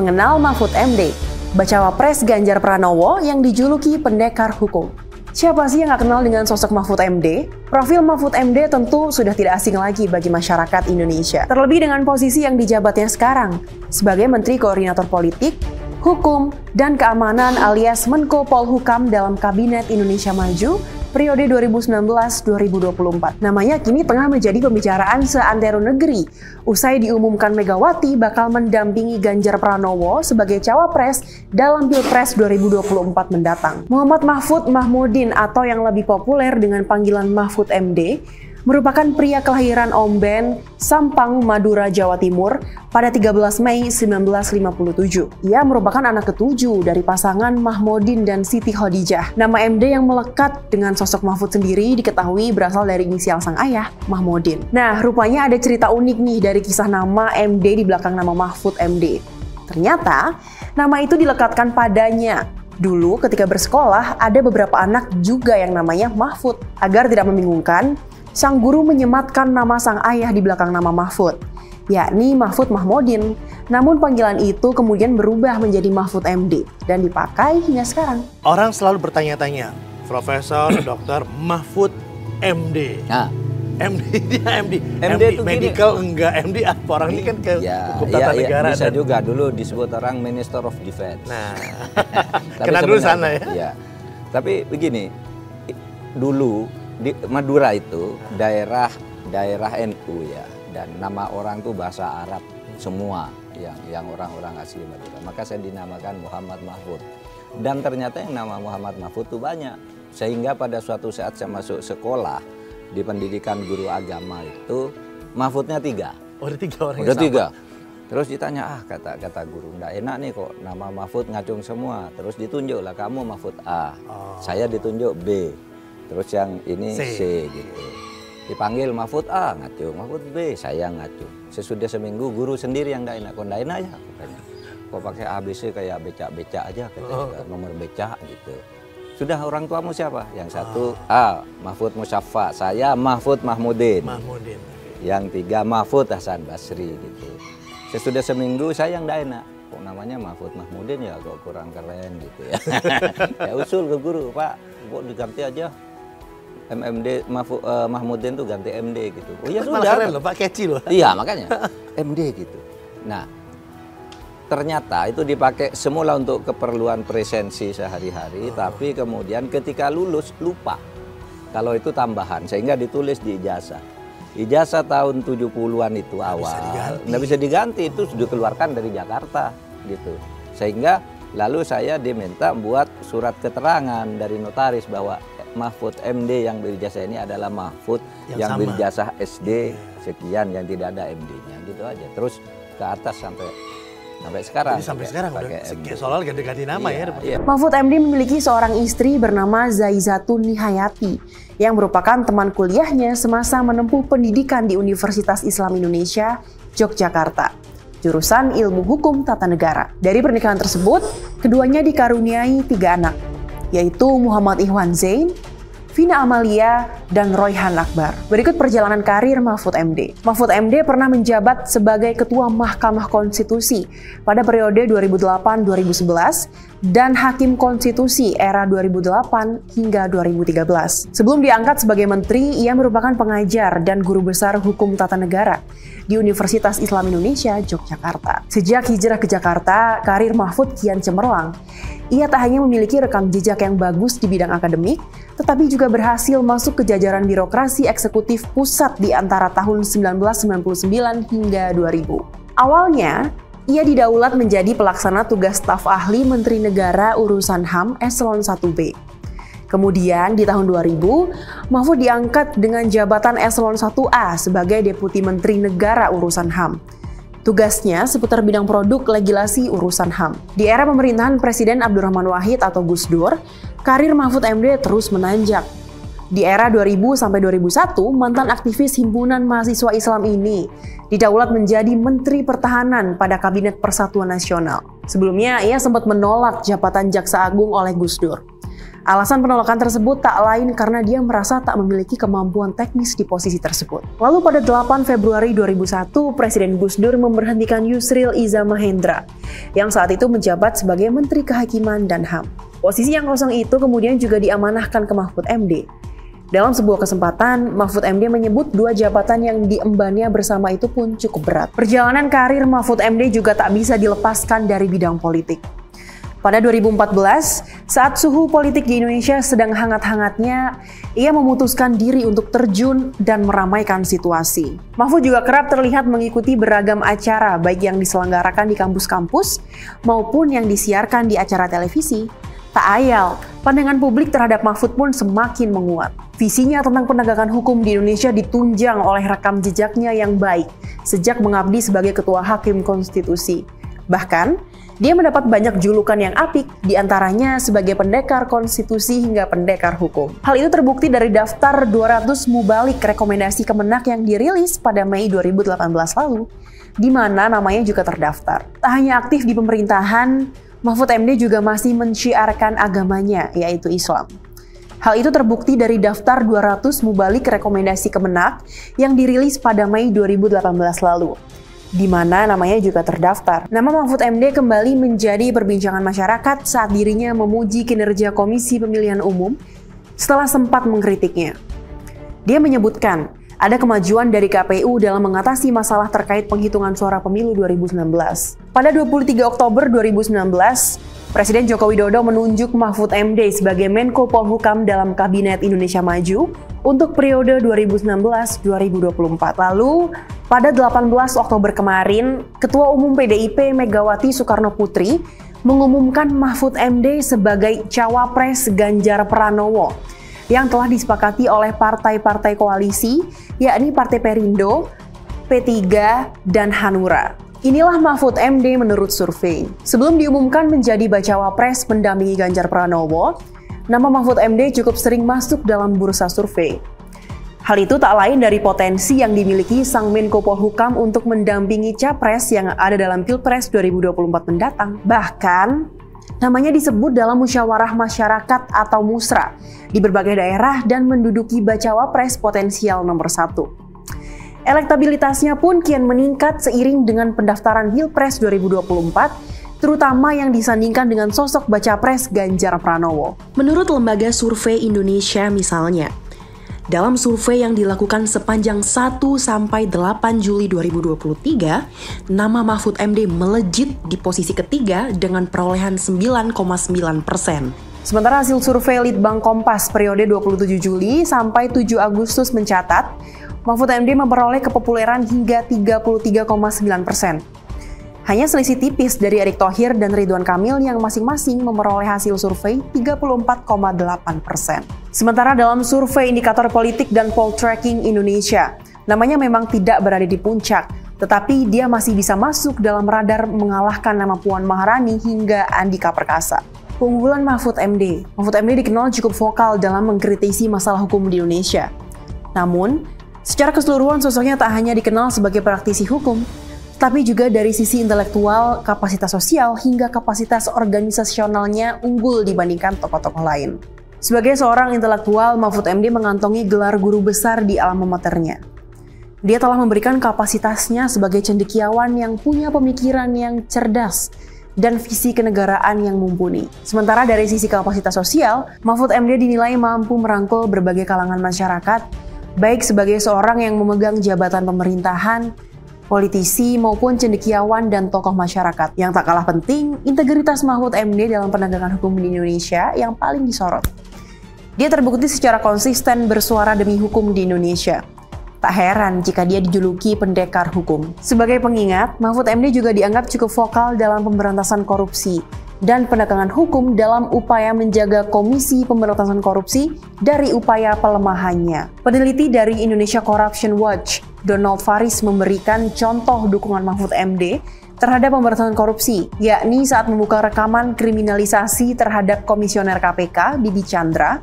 Mengenal Mahfud MD, bacawa pres Ganjar Pranowo yang dijuluki pendekar hukum. Siapa sih yang nggak kenal dengan sosok Mahfud MD? Profil Mahfud MD tentu sudah tidak asing lagi bagi masyarakat Indonesia. Terlebih dengan posisi yang dijabatnya sekarang sebagai Menteri Koordinator Politik, Hukum, dan Keamanan alias Menko Polhukam dalam Kabinet Indonesia Maju periode 2019-2024. Namanya kini tengah menjadi pembicaraan seantero negeri. Usai diumumkan Megawati bakal mendampingi Ganjar Pranowo sebagai cawapres dalam Pilpres 2024 mendatang. Muhammad Mahfud Mahmudin atau yang lebih populer dengan panggilan Mahfud MD merupakan pria kelahiran Omben, Sampang, Madura, Jawa Timur pada 13 Mei 1957. Ia merupakan anak ketujuh dari pasangan Mahmudin dan Siti Khadijah. Nama MD yang melekat dengan sosok Mahfud sendiri diketahui berasal dari inisial sang ayah, Mahmudin. Nah, rupanya ada cerita unik nih dari kisah nama MD di belakang nama Mahfud MD. Ternyata, nama itu dilekatkan padanya. Dulu ketika bersekolah, ada beberapa anak juga yang namanya Mahfud. Agar tidak membingungkan, sang guru menyematkan nama sang ayah di belakang nama Mahfud, yakni Mahfud Mahmudin. Namun panggilan itu kemudian berubah menjadi Mahfud MD dan dipakai hingga sekarang. Orang selalu bertanya-tanya, Profesor Dr. Mahfud MD. Nah. MD dia MD itu medical gini. Enggak MD apa orang ini kan ke hukum tata negara bisa dan juga dulu disebut orang Minister of Defense. Nah. Kena dulu sana ya. Iya. Tapi begini, dulu di Madura itu daerah NU ya, dan nama orang tuh bahasa Arab semua yang orang-orang asli Madura. Maka saya dinamakan Muhammad Mahfud. Dan ternyata yang nama Muhammad Mahfud tuh banyak. Sehingga pada suatu saat saya masuk sekolah di pendidikan guru agama itu Mahfudnya 3. Oh, ada 3 orang. Udah 3. Terus ditanya, kata guru, nggak enak nih kok nama Mahfud ngacung semua. Terus ditunjuk lah, kamu Mahfud A, saya ditunjuk B. Terus yang ini C gitu. Dipanggil Mahfud A ngacung, Mahfud B saya ngacung. Sesudah seminggu guru sendiri yang nggak enak, kok nggak enak ya katanya. Kok pakai ABC kayak becak-becak aja katanya, nomor becak gitu. Sudah orang tuamu siapa? Yang satu A, Mahfud Musyafa, saya Mahfud Mahmudin. Yang 3 Mahfud Hasan Basri gitu. Sesudah seminggu saya yang nggak enak. Kok namanya Mahfud Mahmudin ya kok kurang keren gitu ya. Ya usul ke guru, Pak, kok diganti aja. MD Mahmudin tuh ganti MD gitu. Oh ya sudah. Keren loh Pak, catchy loh. Iya makanya MD gitu. Nah ternyata itu dipakai semula untuk keperluan presensi sehari-hari, tapi kemudian ketika lulus lupa kalau itu tambahan sehingga ditulis di ijazah. Ijazah tahun 70-an itu awal nggak bisa diganti, itu sudah dikeluarkan dari Jakarta gitu. Sehingga lalu saya diminta buat surat keterangan dari notaris bahwa Mahfud MD yang berijazah ini adalah Mahfud yang berijazah SD sekian yang tidak ada MD-nya gitu aja. Terus ke atas sampai sekarang. Jadi sampai sekarang udah soal ganti-ganti nama ya. Mahfud MD memiliki seorang istri bernama Zaizatun Nihayati yang merupakan teman kuliahnya semasa menempuh pendidikan di Universitas Islam Indonesia, Yogyakarta. Jurusan Ilmu Hukum Tata Negara. Dari pernikahan tersebut, keduanya dikaruniai 3 anak, yaitu Muhammad Ihwan Zain, Vina Amalia, dan Royhan Akbar. Berikut perjalanan karir Mahfud MD. Mahfud MD pernah menjabat sebagai Ketua Mahkamah Konstitusi pada periode 2008-2011 dan Hakim Konstitusi era 2008 hingga 2013. Sebelum diangkat sebagai menteri, ia merupakan pengajar dan guru besar hukum tata negara di Universitas Islam Indonesia, Yogyakarta. Sejak hijrah ke Jakarta, karir Mahfud kian cemerlang. Ia tak hanya memiliki rekam jejak yang bagus di bidang akademik, tetapi juga berhasil masuk ke jajaran birokrasi eksekutif pusat di antara tahun 1999 hingga 2000. Awalnya, ia didaulat menjadi pelaksana tugas staf ahli Menteri Negara Urusan HAM Eselon 1B. Kemudian di tahun 2000, Mahfud diangkat dengan jabatan Eselon 1A sebagai Deputi Menteri Negara Urusan HAM. Tugasnya seputar bidang produk legislasi urusan HAM. Di era pemerintahan Presiden Abdurrahman Wahid atau Gus Dur, karir Mahfud MD terus menanjak. Di era 2000 sampai 2001, mantan aktivis Himpunan Mahasiswa Islam ini didaulat menjadi Menteri Pertahanan pada Kabinet Persatuan Nasional. Sebelumnya, ia sempat menolak jabatan Jaksa Agung oleh Gus Dur. Alasan penolakan tersebut tak lain karena dia merasa tak memiliki kemampuan teknis di posisi tersebut. Lalu pada 8 Februari 2001, Presiden Gus Dur memberhentikan Yusril Iza Mahendra yang saat itu menjabat sebagai Menteri Kehakiman dan HAM. Posisi yang kosong itu kemudian juga diamanahkan ke Mahfud MD. Dalam sebuah kesempatan, Mahfud MD menyebut 2 jabatan yang diembannya bersama itu pun cukup berat. Perjalanan karir Mahfud MD juga tak bisa dilepaskan dari bidang politik. Pada 2014, saat suhu politik di Indonesia sedang hangat-hangatnya, ia memutuskan diri untuk terjun dan meramaikan situasi. Mahfud juga kerap terlihat mengikuti beragam acara, baik yang diselenggarakan di kampus-kampus maupun yang disiarkan di acara televisi. Tak ayal, pandangan publik terhadap Mahfud pun semakin menguat. Visinya tentang penegakan hukum di Indonesia ditunjang oleh rekam jejaknya yang baik sejak mengabdi sebagai Ketua Hakim Konstitusi. Bahkan, dia mendapat banyak julukan yang apik, diantaranya sebagai pendekar konstitusi hingga pendekar hukum. Hal itu terbukti dari daftar 200 mubalik rekomendasi Kemenak yang dirilis pada Mei 2018 lalu, di mana namanya juga terdaftar. Tak hanya aktif di pemerintahan, Mahfud MD juga masih menciarkan agamanya, yaitu Islam. Hal itu terbukti dari daftar 200 mubalik rekomendasi Kemenak yang dirilis pada Mei 2018 lalu, di mana namanya juga terdaftar. Nama Mahfud MD kembali menjadi perbincangan masyarakat saat dirinya memuji kinerja Komisi Pemilihan Umum setelah sempat mengkritiknya. Dia menyebutkan ada kemajuan dari KPU dalam mengatasi masalah terkait penghitungan suara pemilu 2019. Pada 23 Oktober 2019, Presiden Joko Widodo menunjuk Mahfud MD sebagai Menko Polhukam dalam Kabinet Indonesia Maju untuk periode 2019-2024. Lalu, pada 18 Oktober kemarin, Ketua Umum PDIP Megawati Soekarno Putri mengumumkan Mahfud MD sebagai Cawapres Ganjar Pranowo yang telah disepakati oleh partai-partai koalisi, yakni Partai Perindo, P3, dan Hanura. Inilah Mahfud MD menurut survei. Sebelum diumumkan menjadi Bacawa Pres pendampingi Ganjar Pranowo, nama Mahfud MD cukup sering masuk dalam bursa survei. Hal itu tak lain dari potensi yang dimiliki sang Menko Polhukam untuk mendampingi Capres yang ada dalam Pilpres 2024 mendatang. Bahkan, namanya disebut dalam musyawarah masyarakat atau musra di berbagai daerah dan menduduki Bacawa Pres potensial nomor 1. Elektabilitasnya pun kian meningkat seiring dengan pendaftaran Pilpres 2024, terutama yang disandingkan dengan sosok Baca Pres Ganjar Pranowo. Menurut lembaga survei Indonesia misalnya, dalam survei yang dilakukan sepanjang 1 sampai 8 Juli 2023, nama Mahfud MD melejit di posisi ketiga dengan perolehan 9,9%. Sementara hasil survei Litbang Kompas periode 27 Juli sampai 7 Agustus mencatat, Mahfud MD memperoleh kepopuleran hingga 33,9%. Hanya selisih tipis dari Erick Thohir dan Ridwan Kamil yang masing-masing memperoleh hasil survei 34,8%. Sementara dalam survei indikator politik dan poll tracking Indonesia, namanya memang tidak berada di puncak, tetapi dia masih bisa masuk dalam radar mengalahkan nama Puan Maharani hingga Andika Perkasa. Keunggulan Mahfud MD dikenal cukup vokal dalam mengkritisi masalah hukum di Indonesia. Namun, secara keseluruhan sosoknya tak hanya dikenal sebagai praktisi hukum, tapi juga dari sisi intelektual, kapasitas sosial, hingga kapasitas organisasionalnya unggul dibandingkan tokoh-tokoh lain. Sebagai seorang intelektual, Mahfud MD mengantongi gelar guru besar di alma maternya. Dia telah memberikan kapasitasnya sebagai cendekiawan yang punya pemikiran yang cerdas dan visi kenegaraan yang mumpuni. Sementara dari sisi kapasitas sosial, Mahfud MD dinilai mampu merangkul berbagai kalangan masyarakat, baik sebagai seorang yang memegang jabatan pemerintahan, politisi maupun cendekiawan dan tokoh masyarakat. Yang tak kalah penting, integritas Mahfud MD dalam penegakan hukum di Indonesia yang paling disorot. Dia terbukti secara konsisten bersuara demi hukum di Indonesia. Tak heran jika dia dijuluki pendekar hukum. Sebagai pengingat, Mahfud MD juga dianggap cukup vokal dalam pemberantasan korupsi dan penegakan hukum dalam upaya menjaga Komisi Pemberantasan Korupsi dari upaya pelemahannya. Peneliti dari Indonesia Corruption Watch, Donald Faris, memberikan contoh dukungan Mahfud MD terhadap pemberantasan korupsi, yakni saat membuka rekaman kriminalisasi terhadap Komisioner KPK, Bibi Chandra,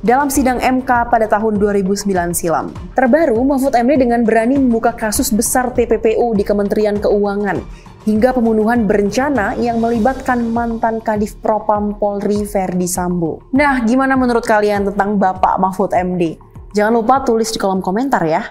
dalam sidang MK pada tahun 2009 silam. Terbaru, Mahfud MD dengan berani membuka kasus besar TPPU di Kementerian Keuangan hingga pembunuhan berencana yang melibatkan mantan Kadif Propam Polri Verdi Sambo. Nah, gimana menurut kalian tentang Bapak Mahfud MD? Jangan lupa tulis di kolom komentar ya.